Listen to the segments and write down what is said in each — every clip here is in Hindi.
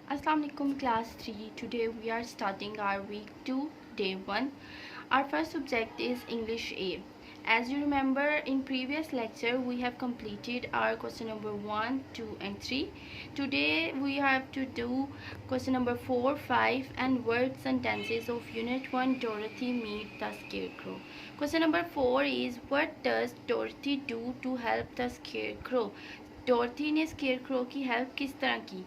Assalamu alaikum class 3. Today we are starting our week 2 day 1. Our first subject is English A. As you remember, in previous lecture we have completed our question number 1, 2 and 3. Today we have to do question number 4, 5 and word sentences of unit 1 Dorothy meet the scarecrow. Question number 4 is, what does Dorothy do to help the scarecrow? डॉर्थी ने स्केयर क्रो की हेल्प किस तरह की?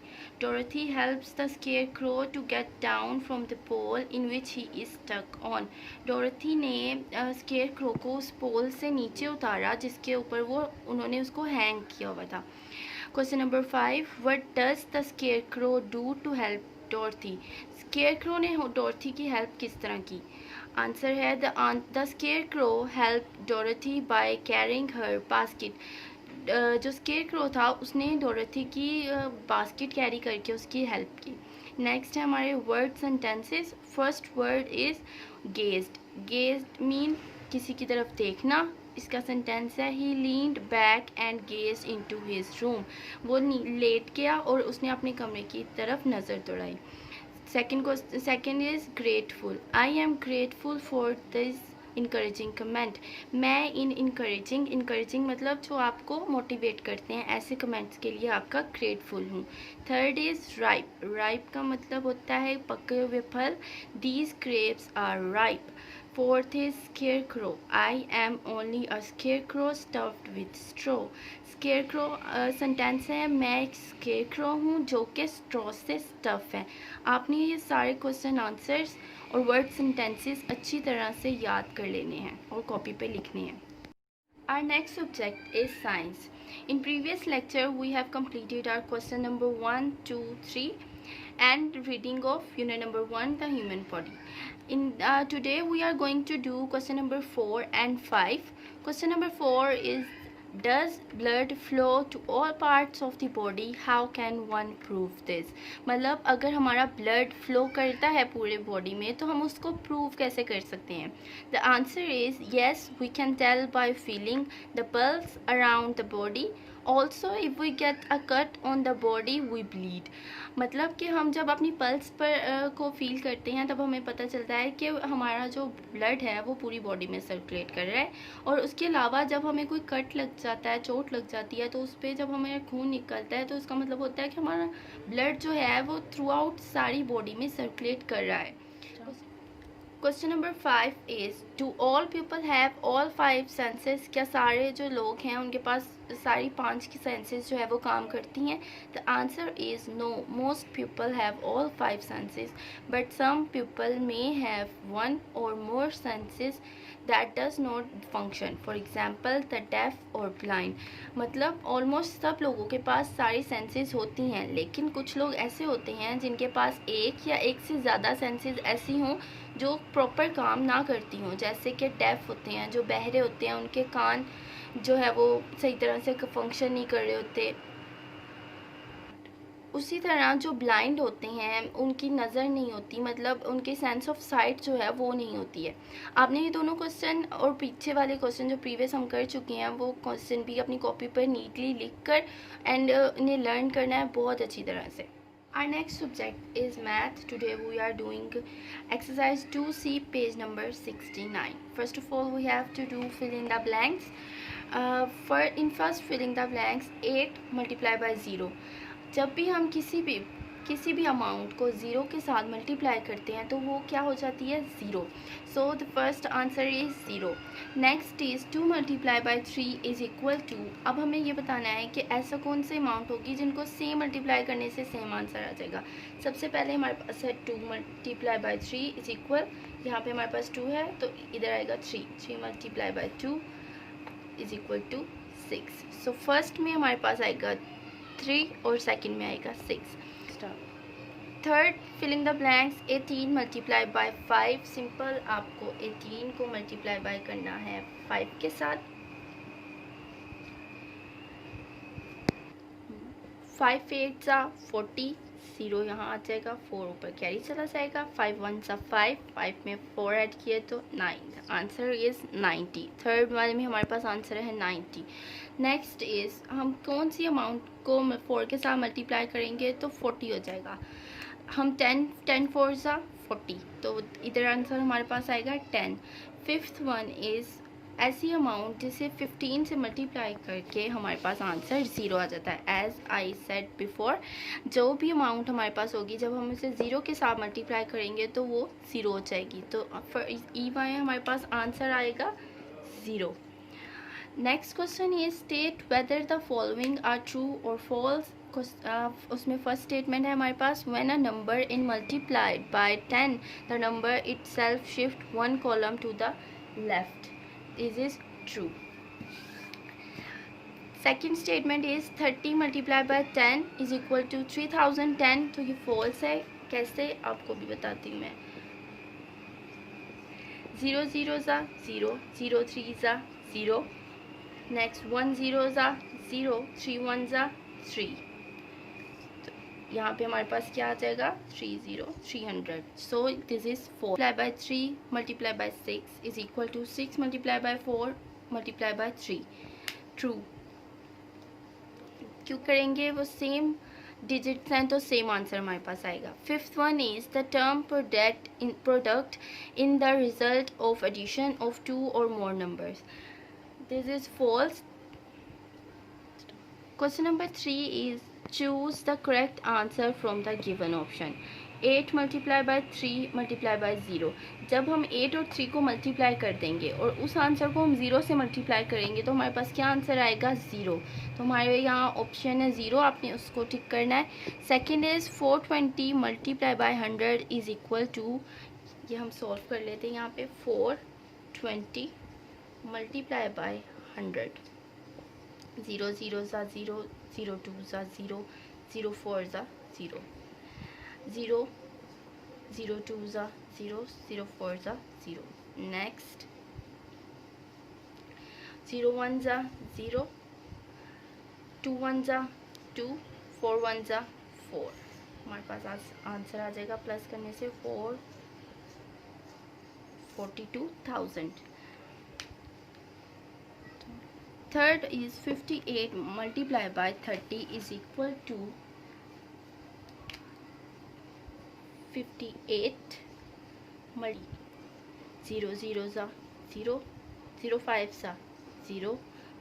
Dorothy helps the scarecrow to get down from the pole in which he is stuck on. Dorothy ने स्केयर क्रो को उस पोल से नीचे उतारा जिसके ऊपर उन्होंने उसको हैंग किया हुआ था. Question number 5, what does the scarecrow do to help Dorothy? Scarecrow ने डॉर्थी की हेल्प किस तरह की? आंसर है the scarecrow help Dorothy by carrying her basket. जो स्केयर क्रो था उसने डोरथी की बास्केट कैरी करके उसकी हेल्प की. नेक्स्ट है हमारे word sentences. First word is gazed. Gazed mean किसी की तरफ देखना. इसका सेंटेंस है, he leaned back and gazed into his room. वो लेट गया और उसने अपने कमरे की तरफ नज़र दौड़ाई. Second is grateful. I am grateful for this encouraging comment. मैं इनकरेजिंग मतलब जो आपको मोटिवेट करते हैं, ऐसे कमेंट्स के लिए आपका ग्रेटफुल हूँ. Third is ripe. राइप का मतलब होता है पके हुए फल. These grapes are ripe. Fourth is scarecrow. I am only a scarecrow stuffed with straw. Scarecrow sentence है, मैं एक स्केयर क्रो हूँ जो कि स्ट्रॉ से स्टफ है. आपने ये सारे क्वेश्चन आंसर्स और वर्ड सेंटेंसेस अच्छी तरह से याद कर लेने हैं और कॉपी पे लिखने हैं. Our next subject is science. In previous lecture we have completed our question number 1, 2, 3 and reading of unit number 1 the human body. Today we are going to do question number 4 and 5. Question number 4 is, does blood flow to all parts of the body? How can one prove this? मतलब अगर हमारा ब्लड फ्लो करता है पूरे बॉडी में तो हम उसको प्रूव कैसे कर सकते हैं? The answer is yes, we can tell by feeling the pulse around the body. Also if we get a cut on the body we bleed. मतलब कि हम जब अपनी पल्स पर को फील करते हैं तब हमें पता चलता है कि हमारा जो ब्लड है वो पूरी बॉडी में सर्कुलेट कर रहा है. और उसके अलावा जब हमें कोई कट लग जाता है, चोट लग जाती है, तो उस पर जब हमें खून निकलता है तो उसका मतलब होता है कि हमारा ब्लड जो है वो थ्रू आउट सारी बॉडी में सर्कुलेट कर रहा है. Question number 5 is, do all people have all 5 senses? क्या सारे जो लोग हैं उनके पास सारी 5 की सेंसेस जो है वो काम करती हैं? The answer is no. Most people have all 5 senses but some people may have 1 or more senses that does not function. For example the deaf or blind. मतलब ऑलमोस्ट सब लोगों के पास सारी सेंसेस होती हैं, लेकिन कुछ लोग ऐसे होते हैं जिनके पास एक या एक से ज़्यादा सेंसेस ऐसी हों जो प्रॉपर काम ना करती हों. जैसे कि डेफ होते हैं, जो बहरे होते हैं, उनके कान जो है वो सही तरह से फंक्शन नहीं कर रहे होते. उसी तरह जो ब्लाइंड होते हैं उनकी नज़र नहीं होती, मतलब उनकी सेंस ऑफ साइट जो है वो नहीं होती है. आपने ये दोनों क्वेश्चन और पीछे वाले क्वेश्चन जो प्रीवियस हम कर चुके हैं वो क्वेश्चन भी अपनी कॉपी पर नीटली लिख कर एंड इन्हें लर्न करना है बहुत अच्छी तरह से. Our next subject is math. Today we are doing exercise 2C page number 69. First of all we have to do fill in the blanks. In first fill in the blanks, 8 multiplied by 0. जब भी हम किसी भी अमाउंट को ज़ीरो के साथ मल्टीप्लाई करते हैं तो वो क्या हो जाती है? Zero. So the first answer is zero. Next is 2 multiply by 3 is equal to. अब हमें ये बताना है कि ऐसा कौन से अमाउंट होगी जिनको सेम मल्टीप्लाई करने से सेम आंसर आ जाएगा. सबसे पहले हमारे पास है 2 मल्टीप्लाई बाई 3 इज़ इक्वल, यहाँ पे हमारे पास 2 है तो इधर आएगा 3. 3 multiply by 2 is equal to 6. So first में हमारे पास आएगा 3 और सेकंड में आएगा 6. Third filling the blanks, 18 multiply by 5. Simple, आपको 18 को मल्टीप्लाई बाय करना है 5 के साथ. 5 8 40, 0 यहाँ आ जाएगा, 4 ऊपर कैरी चला जाएगा, 5 1 सा 5, 5 में 4 ऐड किए तो 9। Answer is 90। थर्ड वाले में हमारे पास आंसर है 90। नेक्स्ट इज़ हम कौन सी अमाउंट को 4 के साथ मल्टीप्लाई करेंगे तो 40 हो जाएगा। हम 10 4 सा 40, तो इधर आंसर हमारे पास आएगा 10। फिफ्थ वन इज़ ऐसी अमाउंट जिसे 15 से मल्टीप्लाई करके हमारे पास आंसर 0 आ जाता है। एज आई सेड बिफोर, जो भी अमाउंट हमारे पास होगी जब हम उसे 0 के साथ मल्टीप्लाई करेंगे तो वो 0 हो जाएगी। तो ई वाई हमारे पास आंसर आएगा 0। Next question is state whether the following are true और फॉल्स। उसमें फर्स्ट स्टेटमेंट है हमारे पास, when a number in multiplied by 10 the number itself shift 1 column to the left. This is true. Second statement is 30 multiplied by 10 is equal to 3010, तो ये false है। कैसे आपको भी बताती हूँ मैं। 0 0 ज़ा 0, 0 3 ज़ा 0, नेक्स्ट 1 0 ज़ा 0, 3 1 ज़ा 3, तो यहाँ पे हमारे पास क्या आ जाएगा 30 300। So this is 4 multiply by 3 multiply by 6 is equal to 6 multiply by 4 multiply by 3। True. क्यों करेंगे, वो सेम डिजिट्स हैं तो सेम आंसर हमारे पास आएगा। Fifth one is the term product in the result of addition of 2 और more numbers. This is false. Question number 3 is choose the correct answer from the given option. 8 multiplied by 3 multiplied by 0। जब हम 8 और 3 को मल्टीप्लाई कर देंगे और उस आंसर को हम 0 से मल्टीप्लाई करेंगे तो हमारे पास क्या आंसर आएगा 0। तो हमारे यहाँ ऑप्शन है 0, आपने उसको टिक करना है। Second is 420 multiply by 100 is equal to, ये हम सॉल्व कर लेते हैं यहाँ पे। 420 मल्टीप्लाई बाय 100, 0 0 ज़ा 0, 0 2 ज़ा 0, 0 4 ज़ा 0, 0 0 2 ज़ा 0, 0 4 ज़ा 0। नेक्स्ट 0 1 ज़ा 0, 2 1 ज़ा 2, 4 1 ज़ा 4। हमारे पास आंसर आ जाएगा प्लस करने से 442,000। Third is 58 multiplied by 30 is equal to 58 0 0 ज़ा 0, 0 5 ज़ा 0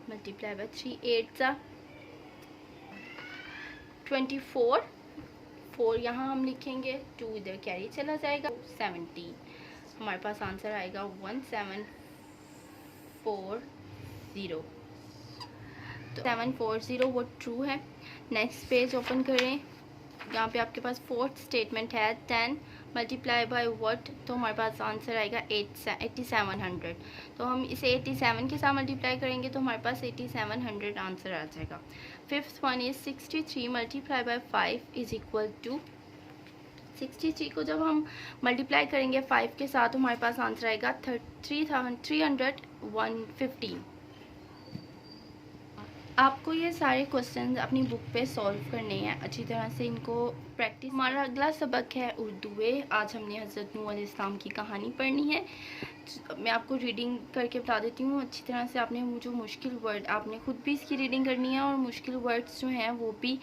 multiplied by 3 8 ज़ा 24, 4 यहाँ हम लिखेंगे, 2 इधर कैरी चला जाएगा, 70। हमारे पास आंसर आएगा 1740। तो 740 वो ट्रू है। नेक्स्ट पेज ओपन करें, यहाँ पे आपके पास फोर्थ स्टेटमेंट है 10 मल्टीप्लाई बाय व्हाट, तो हमारे पास आंसर आएगा 8700। तो हम इसे 87 के साथ मल्टीप्लाई करेंगे तो हमारे पास 8700 आंसर आ जाएगा। Fifth one is 63 multiply by 5 is equal to, 63 को जब हम मल्टीप्लाई करेंगे 5 के साथ तो हमारे पास आंसर आएगा 315। आपको ये सारे क्वेश्चंस अपनी बुक पे सॉल्व करने हैं, अच्छी तरह से इनको प्रैक्टिस। हमारा अगला सबक है उर्दू। आज हमने हज़रत नूह अलैहिस्सलाम की कहानी पढ़नी है। मैं आपको रीडिंग करके बता देती हूँ अच्छी तरह से। आपने जो मुश्किल वर्ड, आपने खुद भी इसकी रीडिंग करनी है और मुश्किल वर्ड्स जो हैं वो भी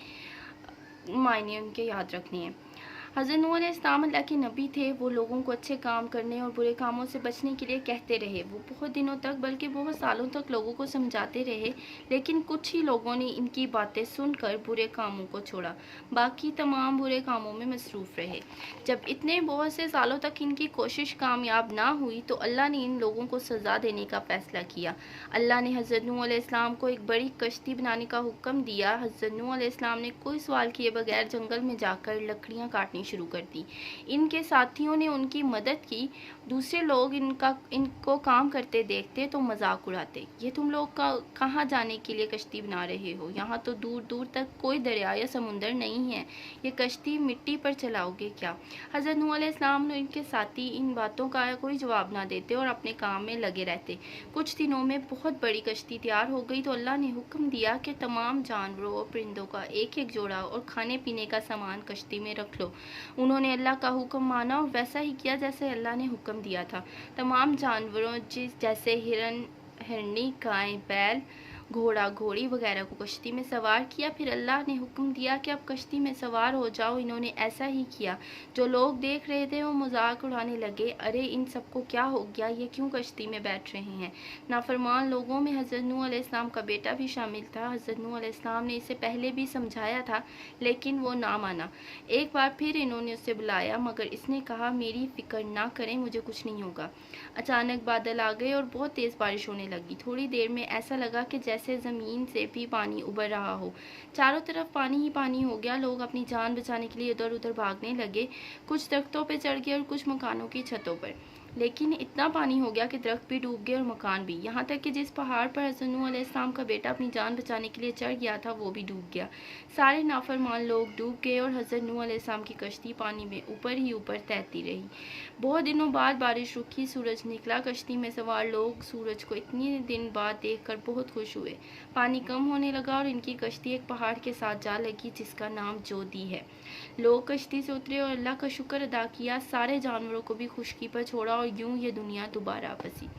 मायने उनके याद रखने हैं। हज़रत नूह अलैहिस्सलाम अल्लाह के नबी थे। वो लोगों को अच्छे काम करने और बुरे कामों से बचने के लिए कहते रहे। वो बहुत दिनों तक, बल्कि बहुत सालों तक लोगों को समझाते रहे, लेकिन कुछ ही लोगों ने इनकी बातें सुनकर बुरे कामों को छोड़ा, बाकी तमाम बुरे कामों में मसरूफ़ रहे। जब इतने बहुत से सालों तक इनकी कोशिश कामयाब ना हुई तो अल्लाह ने इन लोगों को सज़ा देने का फ़ैसला किया। अल्लाह ने हज़रत नूह अलैहिस्सलाम को एक बड़ी कश्ती बनाने का हुक्म दिया। हज़रत नूह अलैहिस्सलाम ने कोई सवाल किए बगैर जंगल में जाकर लकड़ियाँ काटनी शुरू कर दी। इनके साथियों ने उनकी मदद की। दूसरे लोग इनको काम करते देखते तो मजाक उड़ाते, ये तुम लोग कहाँ जाने के लिए कश्ती बना रहे हो, यहाँ तो दूर दूर तक कोई दरिया या समुंदर नहीं है, ये कश्ती मिट्टी पर चलाओगे क्या। हज़रत नूह अलैहिस्सलाम और इनके साथी इन बातों का कोई जवाब ना देते और अपने काम में लगे रहते। कुछ दिनों में बहुत बड़ी कश्ती तैयार हो गई तो अल्लाह ने हुक्म दिया कि तमाम जानवरों और परिंदों का एक एक जोड़ा और खाने पीने का सामान कश्ती में रख लो। उन्होंने अल्लाह का हुक्म माना और वैसा ही किया जैसे अल्लाह ने हुक्म दिया था। तमाम जानवरों जैसे हिरन, हिरनी, गाय, बैल, घोड़ा, घोड़ी वगैरह को कश्ती में सवार किया। फिर अल्लाह ने हुक्म दिया कि अब कश्ती में सवार हो जाओ। इन्होंने ऐसा ही किया। जो लोग देख रहे थे वो मजाक उड़ाने लगे, अरे इन सबको क्या हो गया, ये क्यों कश्ती में बैठ रहे हैं। नाफरमान लोगों में हज़रत नूह अलैहिस्सलाम का बेटा भी शामिल था। हज़रत नूह अलैहिस्सलाम ने इसे पहले भी समझाया था लेकिन वो ना माना। एक बार फिर इन्होंने उसे बुलाया मगर इसने कहा, मेरी फिक्र ना करें, मुझे कुछ नहीं होगा। अचानक बादल आ गए और बहुत तेज़ बारिश होने लगी। थोड़ी देर में ऐसा लगा कि जैसे ज़मीन से भी पानी उबर रहा हो। चारों तरफ पानी ही पानी हो गया। लोग अपनी जान बचाने के लिए इधर उधर भागने लगे। कुछ दरख्तों पर चढ़ गए और कुछ मकानों की छतों पर, लेकिन इतना पानी हो गया कि दरख्त भी डूब गए और मकान भी। यहाँ तक कि जिस पहाड़ पर हज़रत नूह अलैहिस्सलाम का बेटा अपनी जान बचाने के लिए चढ़ गया था वो भी डूब गया। सारे नाफरमान लोग डूब गए और हज़रत नूह अलैहिस्सलाम की कश्ती पानी में ऊपर ही ऊपर तैरती रही। बहुत दिनों बाद बारिश रुकी, सूरज निकला। कश्ती में सवार लोग सूरज को इतने दिन बाद देखकर बहुत खुश हुए। पानी कम होने लगा और इनकी कश्ती एक पहाड़ के साथ जा लगी जिसका नाम जोदी है। लोग कश्ती से उतरे और अल्लाह का शुक्र अदा किया। सारे जानवरों को भी खुशकी पर छोड़ा और यूं ये दुनिया दोबारा बसी।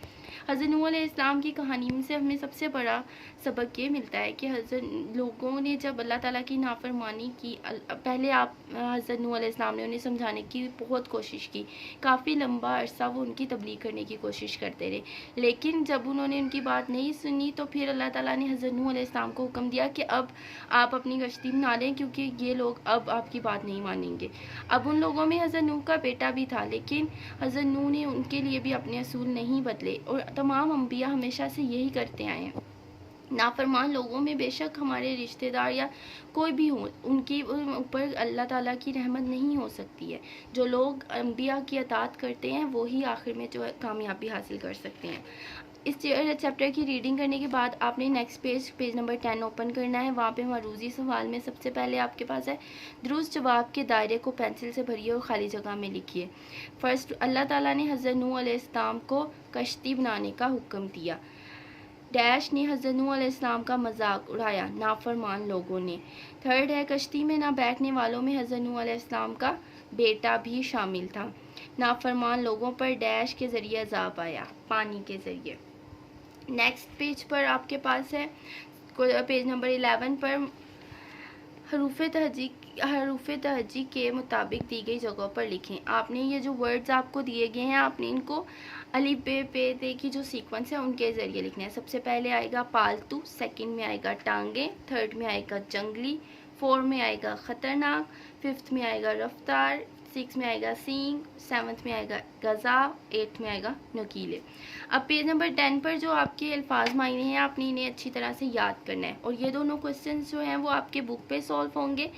हज़रत नूह अलैहिस्सलाम की कहानी में से हमें सबसे बड़ा सबक ये मिलता है कि हज़रत लोगों ने जब अल्लाह ताला की नाफरमानी की, पहले हज़रत नूह अलैहिस्सलाम ने उन्हें समझाने की बहुत कोशिश की। काफ़ी लंबा अरसा वो उनकी तबलीग करने की कोशिश करते रहे, लेकिन जब उन्होंने उनकी बात नहीं सुनी तो फिर अल्लाह ताला ने हज़रत नूह अलैहिस्सलाम को हुक्म दिया कि अब आप अपनी कश्ती बना लें क्योंकि ये लोग अब आपकी बात नहीं मानेंगे। अब उन लोगों में हज़रत नूह का बेटा भी था, लेकिन हज़रत नूह ने उनके लिए भी अपने असूल नहीं बदले और तमाम अंबिया हमेशा से यही करते आए हैं। नाफरमान लोगों में बेशक हमारे रिश्तेदार या कोई भी हो, उनकी ऊपर अल्लाह ताला की रहमत नहीं हो सकती है। जो लोग अंबिया की अताअत करते हैं वो ही आखिर में जो है कामयाबी हासिल कर सकते हैं। इस चैप्टर की रीडिंग करने के बाद आपने नेक्स्ट पेज नंबर 10 ओपन करना है। वहाँ पे मरूजी सवाल में सबसे पहले आपके पास है, दुरुस्त जवाब के दायरे को पेंसिल से भरिए और खाली जगह में लिखिए। फर्स्ट, अल्लाह ताला ने हज़रत नूह अलैहिस्सलाम को कश्ती बनाने का हुक्म दिया। डैश ने हज़रत नूह अलैहिस्सलाम का मजाक उड़ाया, नाफरमान लोगों ने। थर्ड है, कश्ती में ना बैठने वालों में हज़रत नूह अलैहिस्सलाम का बेटा भी शामिल था। नाफरमान लोगों पर डैश के ज़रिए अज़ाब आया, पानी के ज़रिए। नेक्स्ट पेज पर आपके पास है पेज नंबर 11 पर हरूफ तहजी के मुताबिक दी गई जगहों पर लिखें। आपने ये जो वर्ड्स आपको दिए गए हैं आपने इनको अलिफ बे पे ते की जो सीक्वेंस है उनके ज़रिए लिखना है। सबसे पहले आएगा पालतू, सेकंड में आएगा टांगे, थर्ड में आएगा जंगली, फोर्थ में आएगा ख़तरनाक, फिफ्थ में आएगा रफ्तार, सिक्स में आएगा सींग, सेवन्थ में आएगा गज़ा, एट्थ में आएगा नकीले। अब पेज नंबर 10 पर जो आपके अल्फाज मायने हैं आपने इन्हें अच्छी तरह से याद करना है और ये दोनों क्वेश्चन जो हैं वो आपके बुक पे सॉल्व होंगे।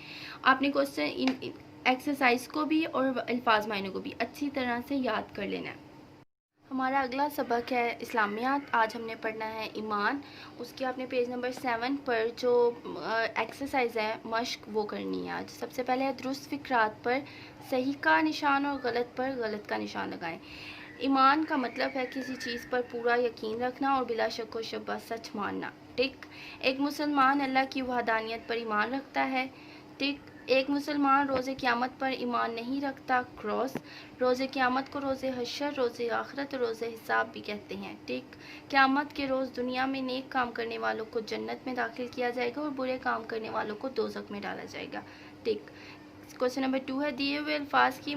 आपने क्वेश्चन एक्सरसाइज को भी और अल्फाज मायने को भी अच्छी तरह से याद कर लेना है। हमारा अगला सबक है इस्लामियात। आज हमने पढ़ना है ईमान। उसके आपने पेज नंबर 7 पर जो एक्सरसाइज है मश्क वो करनी है आज। सबसे पहले है दुरुस्त फ़िक्रात पर सही का निशान और गलत पर गलत का निशान लगाएं। ईमान का मतलब है किसी चीज़ पर पूरा यकीन रखना और बिला शक व शुबा सच मानना। टिक। एक मुसलमान अल्लाह की वहदानियत पर ईमान रखता है। टिक। एक मुसलमान रोज़े क़यामत पर ईमान नहीं रखता। क्रॉस। रोज़े क़यामत को रोज़े हशर, रोज़े आखिरत, रोज़े हिसाब भी कहते हैं। टिक। क़यामत के रोज़ दुनिया में नेक काम करने वालों को जन्नत में दाखिल किया जाएगा और बुरे काम करने वालों को दोज़ख में डाला जाएगा। टिक। क्वेश्चन नंबर 2 है, दिए हुए अल्फाज की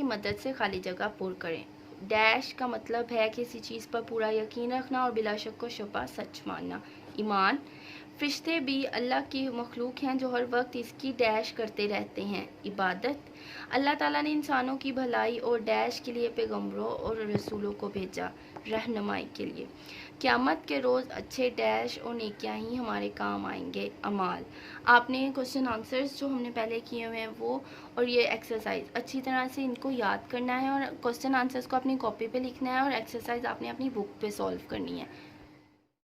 मदद से खाली जगह पूर्ण करें। डैश का मतलब है किसी चीज़ पर पूरा यकीन रखना और बिला शक व शुबा सच मानना। ईमान। फ़रिश्ते भी अल्लाह की मखलूक हैं जो हर वक्त इसकी डैश करते रहते हैं, इबादत। अल्लाह ताला ने इंसानों की भलाई और डैश के लिए पैगंबरों और रसूलों को भेजा, रहनुमाई के लिए। क़यामत के रोज़ अच्छे डैश और नेकियां ही हमारे काम आएंगे, अमाल। आपने क्वेश्चन आंसर्स जो हमने पहले किए हुए हैं वो और ये एक्सरसाइज अच्छी तरह से इनको याद करना है और क्वेश्चन आंसर्स को अपनी कॉपी पे लिखना है और एक्सरसाइज आपने अपनी बुक पे सॉल्व करनी है।